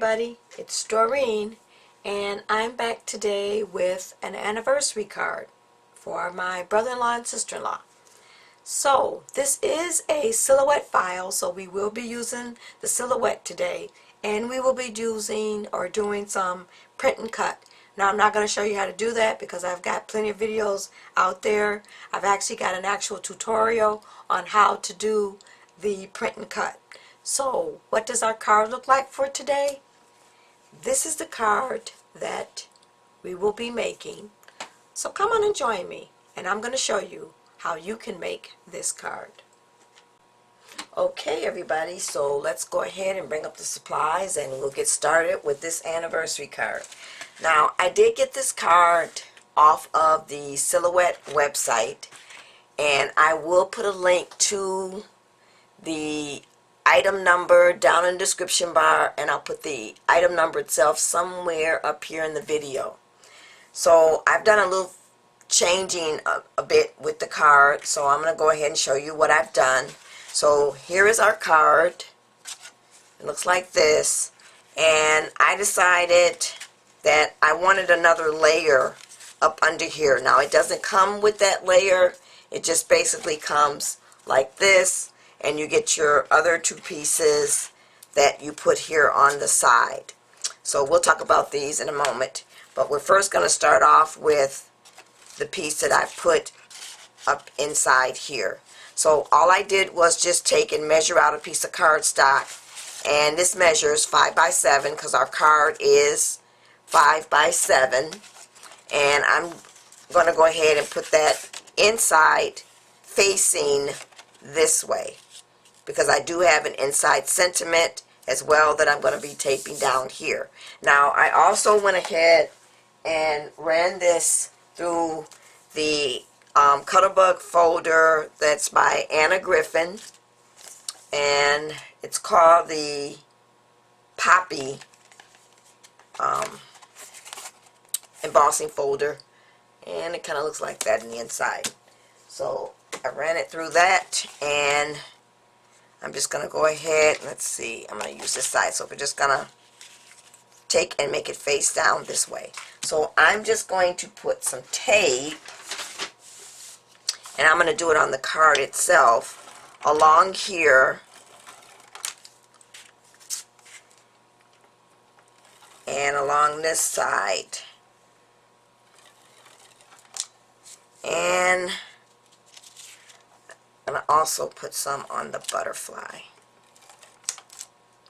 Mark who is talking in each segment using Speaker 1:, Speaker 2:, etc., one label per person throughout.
Speaker 1: everybody, it's Doreen, and I'm back today with an anniversary card for my brother-in-law and sister-in-law. So this is a silhouette file, so we will be using the silhouette today, and we will be using or doing some print and cut. Now I'm not going to show you how to do that because I've got plenty of videos out there. I've actually got an actual tutorial on how to do the print and cut. So what does our card look like for today? This is the card that we will be making. So come on and join me, and I'm going to show you how you can make this card. Okay everybody, so let's go ahead and bring up the supplies and we'll get started with this anniversary card. Now I did get this card off of the Silhouette website, and I will put a link to the item number down in the description bar, and I'll put the item number itself somewhere up here in the video. So I've done a little changing a bit with the card, so I'm going to go ahead and show you what I've done. So here is our card. It looks like this, and I decided that I wanted another layer up under here. Now it doesn't come with that layer, it just basically comes like this, and you get your other two pieces that you put here on the side. So we'll talk about these in a moment, but we're first going to start off with the piece that I put up inside here. So all I did was just take and measure out a piece of cardstock, and this measures 5 by 7 because our card is 5 by 7, and I'm going to go ahead and put that inside facing this way, because I do have an inside sentiment as well that I'm going to be taping down here. Now I also went ahead and ran this through the Cutterbug folder that's by Anna Griffin, and it's called the Poppy embossing folder, and it kind of looks like that in the inside. So I ran it through that, and I'm just going to go ahead, let's see, I'm going to use this side, so we're just going to take and make it face down this way. So I'm just going to put some tape, and I'm going to do it on the card itself, along here, and along this side, and I'm going to also put some on the butterfly.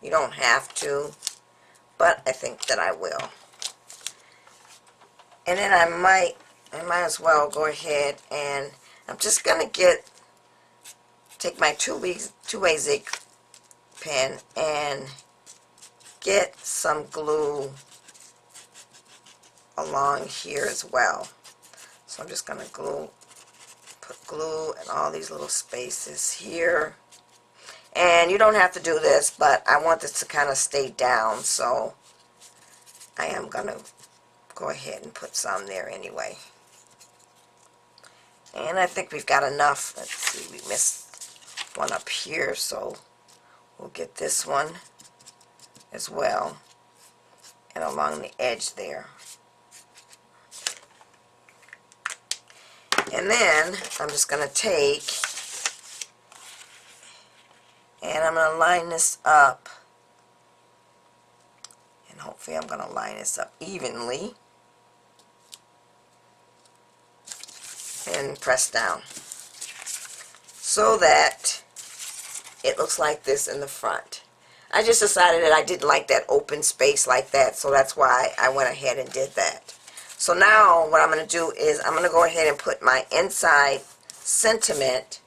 Speaker 1: You don't have to, but I think that I will. And then I might as well go ahead, and I'm just going to take my two-way zig pen and get some glue along here as well. So I'm just going to put glue in all these little spaces here. And you don't have to do this, but I want this to kind of stay down, so I am going to go ahead and put some there anyway. And I think we've got enough. Let's see, we missed one up here, so we'll get this one as well, and along the edge there. And then I'm just going to take, and I'm going to line this up, and hopefully I'm going to line this up evenly, and press down so that it looks like this in the front. I just decided that I didn't like that open space like that, so that's why I went ahead and did that. So now what I'm going to do is I'm going to go ahead and put my inside sentiment,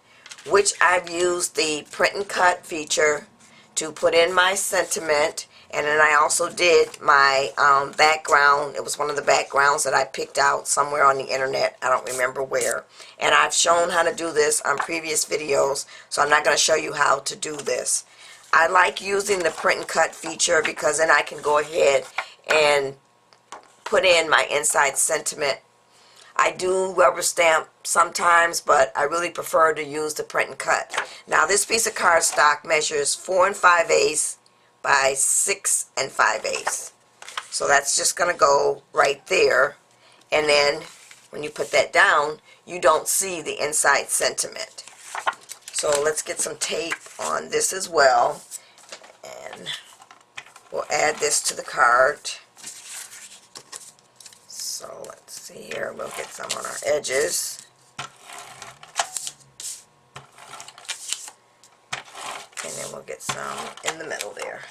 Speaker 1: which I've used the print and cut feature to put in my sentiment, and then I also did my background. It was one of the backgrounds that I picked out somewhere on the internet. I don't remember where. And I've shown how to do this on previous videos, so I'm not going to show you how to do this. I like using the print and cut feature because then I can go ahead and put in my inside sentiment. I do rubber stamp sometimes, but I really prefer to use the print and cut. Now this piece of cardstock measures 4 5/8 by 6 5/8. So that's just going to go right there. And then when you put that down, you don't see the inside sentiment. So let's get some tape on this as well. And we'll add this to the card. So let's see here. We'll get some on our edges. And then we'll get some in the middle there.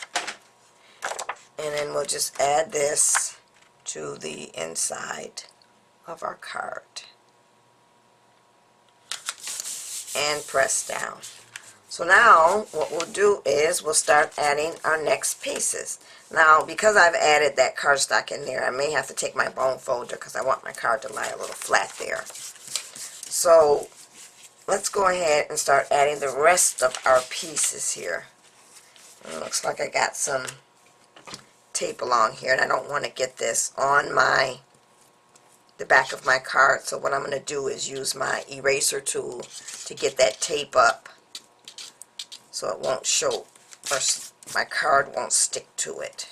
Speaker 1: And then we'll just add this to the inside of our card. And press down. So now what we'll do is we'll start adding our next pieces. Now because I've added that cardstock in there, I may have to take my bone folder because I want my card to lie a little flat there. So let's go ahead and start adding the rest of our pieces here. It looks like I got some tape along here, and I don't want to get this on the back of my card. So what I'm going to do is use my eraser tool to get that tape up so it won't show, or my card won't stick to it.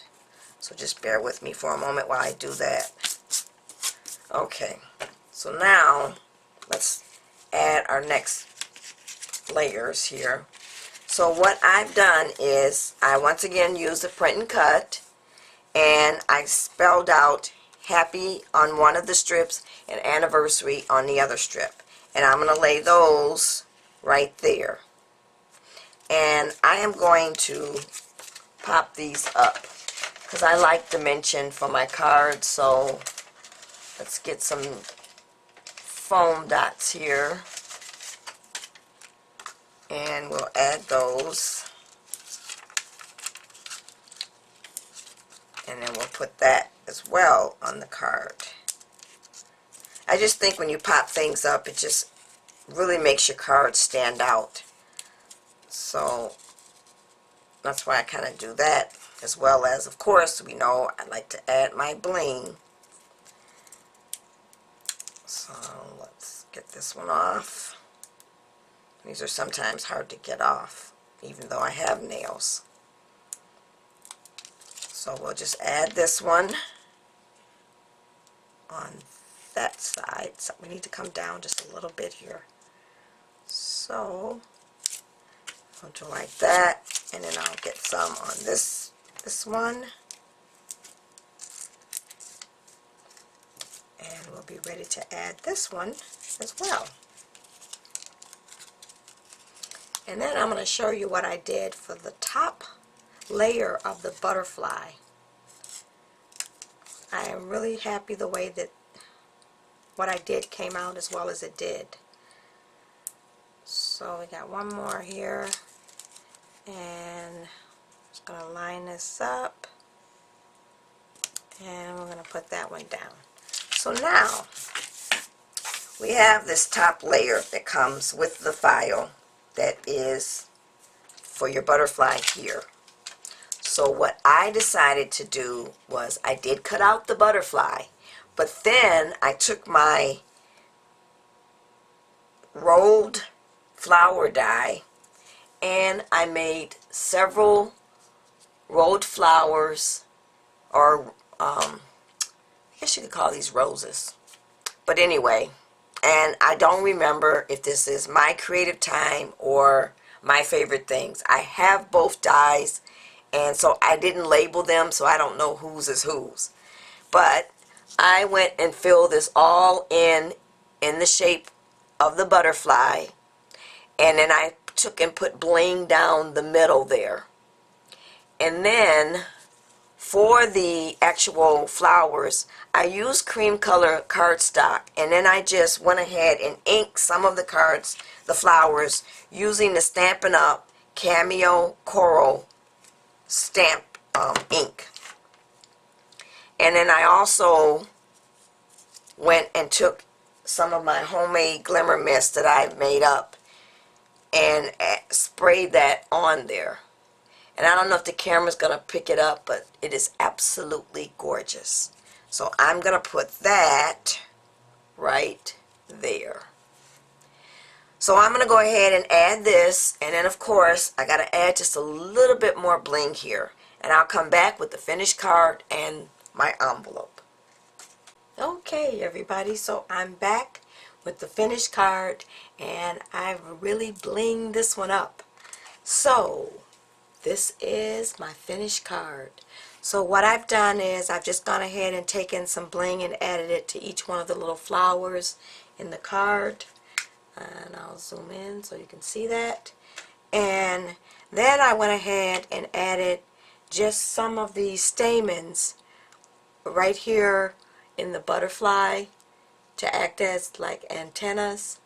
Speaker 1: So just bear with me for a moment while I do that. Okay, so now let's add our next layers here. So what I've done is I once again used the print and cut, and I spelled out happy on one of the strips and anniversary on the other strip, and I'm going to lay those right there. And I am going to pop these up because I like dimension for my cards. So let's get some foam dots here, and we'll add those, and then we'll put that as well on the card. I just think when you pop things up, it just really makes your card stand out. So that's why I kind of do that, as well as, of course, we know I like to add my bling. So let's get this one off. These are sometimes hard to get off, even though I have nails. So we'll just add this one on that side. So we need to come down just a little bit here. So I'll do like that, and then I'll get some on this one. And we'll be ready to add this one as well. And then I'm going to show you what I did for the top layer of the butterfly. I am really happy the way that what I did came out as well as it did. So we got one more here, and just going to line this up, and we're going to put that one down. So now we have this top layer that comes with the file that is for your butterfly here. So what I decided to do was I did cut out the butterfly, but then I took my rolled flower die and I made several rolled flowers, or I guess you could call these roses. But anyway, and I don't remember if this is my creative time or my favorite things. I have both dies, and so I didn't label them, so I don't know whose is whose. But I went and filled this all in the shape of the butterfly, and then I took and put bling down the middle there. And then for the actual flowers, I used cream color cardstock, and then I just went ahead and inked some of the cards, the flowers, using the Stampin' Up! Cameo Coral stamp ink. And then I also went and took some of my homemade glimmer mist that I've made up and sprayed that on there. And I don't know if the camera's going to pick it up, but it is absolutely gorgeous. So I'm going to put that right there. So I'm going to go ahead and add this, and then of course I got to add just a little bit more bling here. and I'll come back with the finished card and my envelope. Okay, everybody, so I'm back with the finished card, and I've really blinged this one up. So this is my finished card. So what I've done is I've just gone ahead and taken some bling and added it to each one of the little flowers in the card. And I'll zoom in so you can see that. And then I went ahead and added just some of these stamens right here in the butterfly to act as like antennas.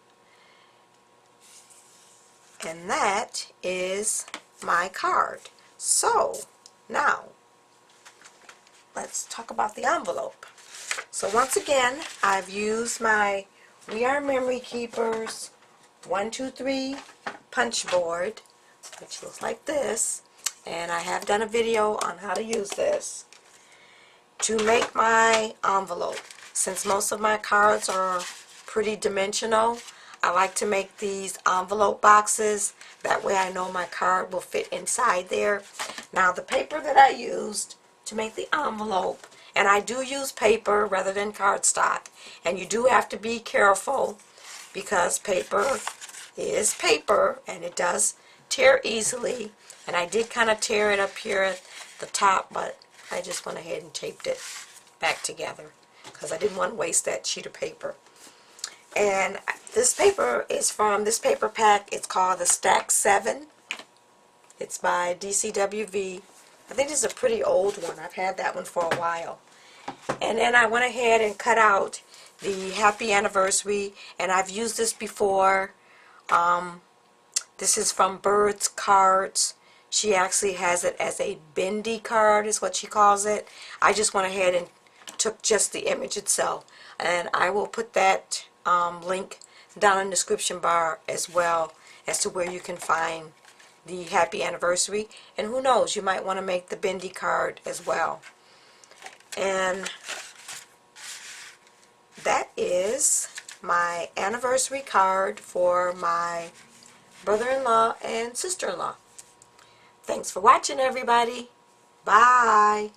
Speaker 1: And that is my card. So now let's talk about the envelope. So once again, I've used my We Are Memory Keepers 123 punch board, which looks like this, and I have done a video on how to use this to make my envelope. Since most of my cards are pretty dimensional, I like to make these envelope boxes. That way I know my card will fit inside there. Now the paper that I used to make the envelope, and I do use paper rather than cardstock, and you do have to be careful because paper is paper and it does tear easily, and I did kind of tear it up here at the top, but I just went ahead and taped it back together because I didn't want to waste that sheet of paper. And this paper is from this paper pack. It's called the Stack 7. It's by DCWV. I think this is a pretty old one. I've had that one for a while. And then I went ahead and cut out the happy anniversary, and I've used this before. This is from Bird's Cards. She actually has it as a bendy card is what she calls it. I just went ahead and took just the image itself, and I will put that link down in the description bar as well as to where you can find the happy anniversary. And who knows, you might want to make the bendy card as well. And that is my anniversary card for my brother-in-law and sister-in-law. Thanks for watching, everybody. Bye.